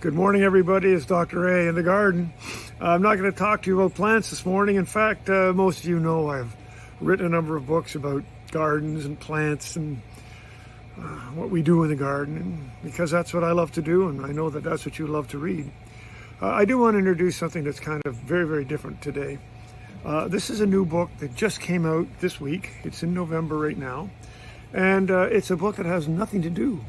Good morning, everybody. It's Dr. A in the garden. I'm not going to talk to you about plants this morning. In fact, most of you know I've written a number of books about gardens and plants and what we do in the garden, and because that's what I love to do, and I know that that's what you love to read. I do want to introduce something that's kind of very, very different today. This is a new book that just came out this week. It's in November right now, and it's a book that has nothing to do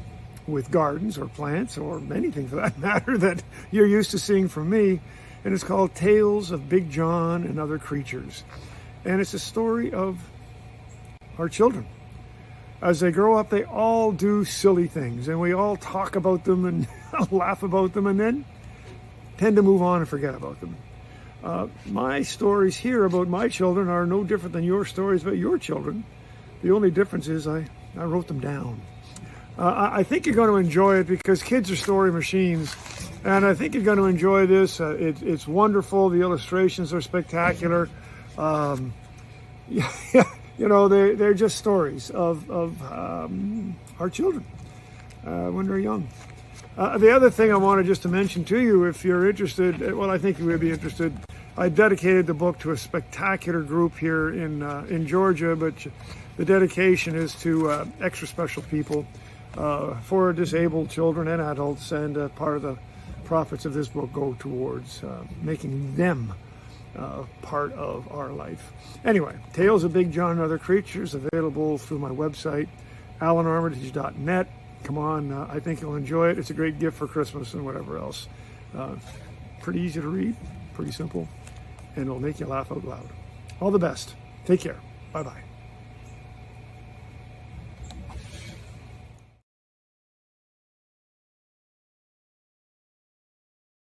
with gardens or plants or anything for that matter that you're used to seeing from me. And it's called Tales of Big John and Other Creatures. And it's a story of our children. As they grow up, they all do silly things, and we all talk about them and laugh about them and then tend to move on and forget about them. My stories here about my children are no different than your stories about your children. The only difference is I wrote them down. I think you're going to enjoy it because kids are story machines, and I think you're going to enjoy this. It's wonderful. The illustrations are spectacular. You know, they're just stories of our children when they're young. The other thing I wanted just to mention to you, if you're interested, well, I think you would be interested. I dedicated the book to a spectacular group here in Georgia, but the dedication is to extra special people. For disabled children and adults, and part of the profits of this book go towards making them part of our life. Anyway, Tales of Big John and Other Creatures, available through my website, alanarmitage.net. Come on, I think you'll enjoy it. It's a great gift for Christmas and whatever else. Pretty easy to read, pretty simple, and it'll make you laugh out loud. All the best. Take care. Bye-bye.